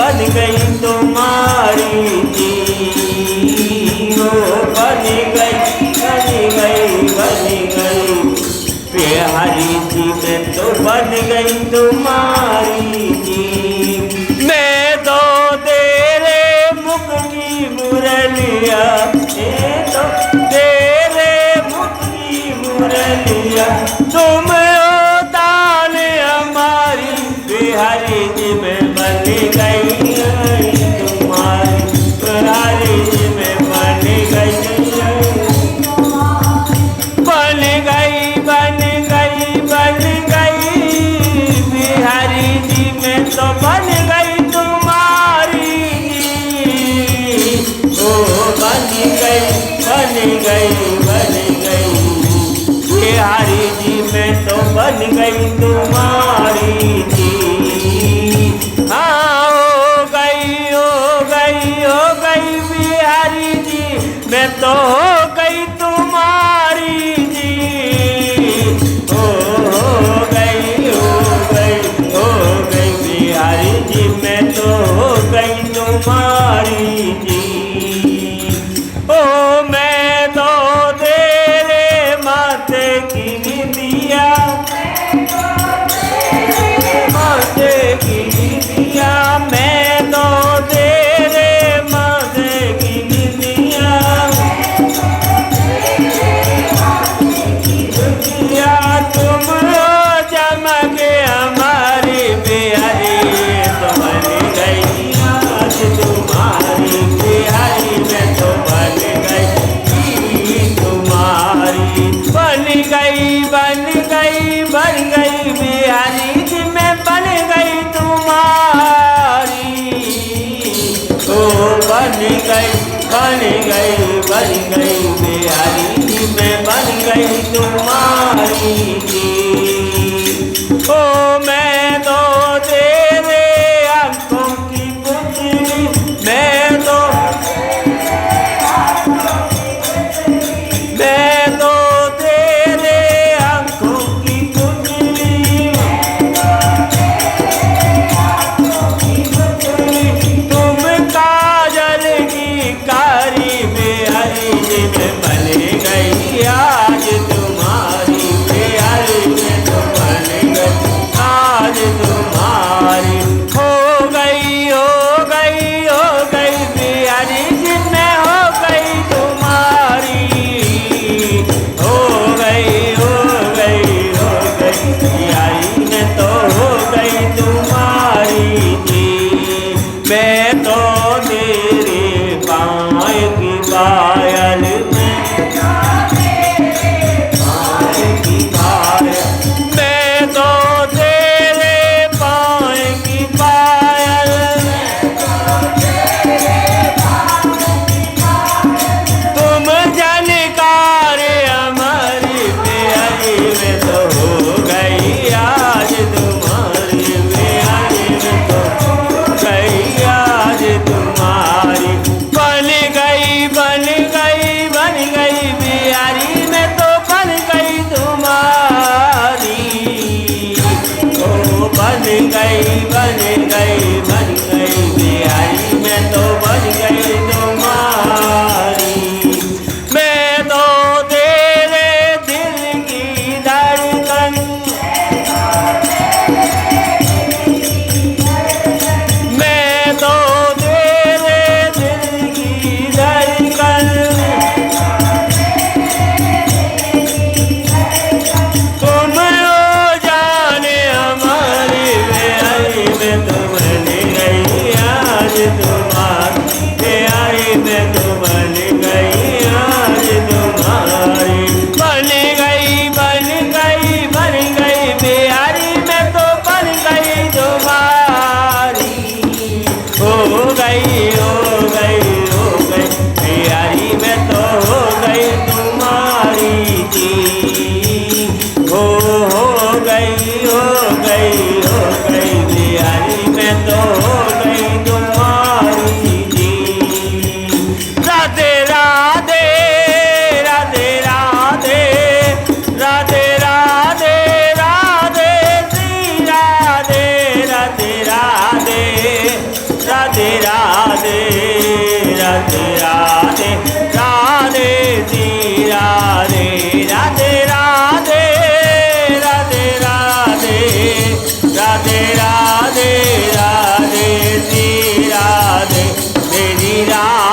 बन गई तुम्हारी जी, ओ बन गई बन गई बन गई बिहारी जी, मैं तो बन गई तुम्हारी जी। मैं तो तेरे मुख की मुरलिया, मैं तो तेरे मुख की मुरलिया, तुम हो दान हमारी बिहारी जी, मैं बन गई तुम्हारी बिहारी जी, मैं बन गई बन गई बन गई बन गई बिहारी जी, मैं तो बन गई तुम्हारी जी, ओ बन गई बन गई बन गई बिहारी जी, मैं तो बन गई तुम्हारी जी। हाँ हो गई हो गई हो गई बिहारी जी, मैं तो हो गई तुम्हारी जी, हो गई हो गई हो गई बिहारी जी, मैं तो हो गई तुम्हारी जी। ओ मैं तो तेरे माथे की बिंदिया, माथे की बिंदिया, मैं तो तेरे माथे की बिंदिया, तुम चमके हमारी बिहारी, तो बन गई आज तुम्हारी बिहारी, मैं तो बन गई तुम्हारी, बन गई बन गई बन गई बिहारी जी, मैं बन गई तुम्हारी, ओ बन गई बन गई बन गई बिहारी जी, मैं बन गई तुम्हारी जी। ओ मैं तो तेरे आंखों की पुतली, मैं तो तेरे आंखों की पुतली, तुम काजल की कारी बिहारी जी, मैं बन गई आज तुम्हारी बिहारी मैया,